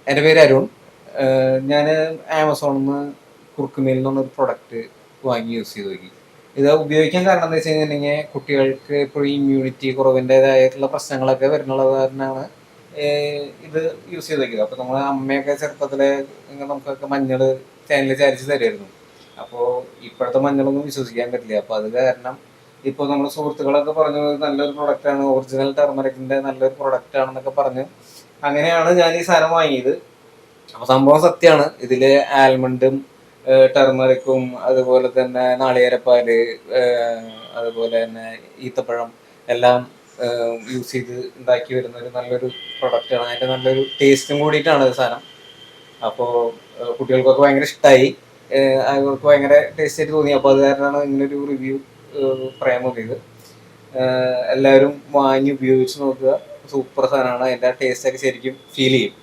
എൻ്റെ പേര് അരുൺ. ഞാൻ ആമസോണിൽ നിന്ന് കുർക്കുമേൽ എന്ന് പറഞ്ഞൊരു പ്രൊഡക്റ്റ് വാങ്ങി യൂസ് ചെയ്ത് നോക്കി. ഇത് ഉപയോഗിക്കാൻ കാരണം എന്താ വെച്ച് കഴിഞ്ഞിട്ടുണ്ടെങ്കിൽ കുട്ടികൾക്ക് ഇപ്പോഴും ഇമ്മ്യൂണിറ്റി കുറവിൻ്റെതായിട്ടുള്ള പ്രശ്നങ്ങളൊക്കെ വരുന്നുള്ളത് കാരണമാണ് ഇത് യൂസ് ചെയ്ത് നോക്കിയത്. അപ്പോൾ നമ്മൾ അമ്മയൊക്കെ ചെറുപ്പത്തിലെ നമുക്കൊക്കെ മഞ്ഞൾ തേനിൽ ചാരിച്ച് തരുമായിരുന്നു. അപ്പോൾ ഇപ്പോഴത്തെ മഞ്ഞളൊന്നും വിശ്വസിക്കാൻ പറ്റില്ല. അപ്പോൾ അത് കാരണം ഇപ്പോൾ നമ്മുടെ സുഹൃത്തുക്കളൊക്കെ പറഞ്ഞു നല്ലൊരു പ്രൊഡക്റ്റാണ്, ഒറിജിനൽ ടെർമറിക്കിൻ്റെ നല്ലൊരു പ്രൊഡക്റ്റ് ആണെന്നൊക്കെ പറഞ്ഞ് അങ്ങനെയാണ് ഞാൻ ഈ സാധനം വാങ്ങിയത്. അപ്പൊ സംഭവം സത്യമാണ്. ഇതില് ആൽമണ്ടും ടെർമറിക്കും അതുപോലെ തന്നെ നാളികേരപ്പാല് അതുപോലെ തന്നെ ഈത്തപ്പഴം എല്ലാം യൂസ് ചെയ്ത് ഉണ്ടാക്കി വരുന്ന ഒരു നല്ലൊരു പ്രൊഡക്റ്റാണ്. അതിന്റെ നല്ലൊരു ടേസ്റ്റും കൂടിയിട്ടാണ് ഇത് സാധനം. അപ്പോൾ കുട്ടികൾക്കൊക്കെ ഭയങ്കര ഇഷ്ടമായി, അവർക്ക് ഭയങ്കര ടേസ്റ്റ് ആയിട്ട് തോന്നി. അപ്പോൾ അത് കാരണമാണ് ഇങ്ങനൊരു റിവ്യൂ പറയാൻ തോന്നിയത്. എല്ലാവരും വാങ്ങി ഉപയോഗിച്ച് നോക്കുക. സൂപ്പർ സാധനമാണ്. അതിൻ്റെ ടേസ്റ്റ് ഒക്കെ ശരിക്കും ഫീൽ ചെയ്യും.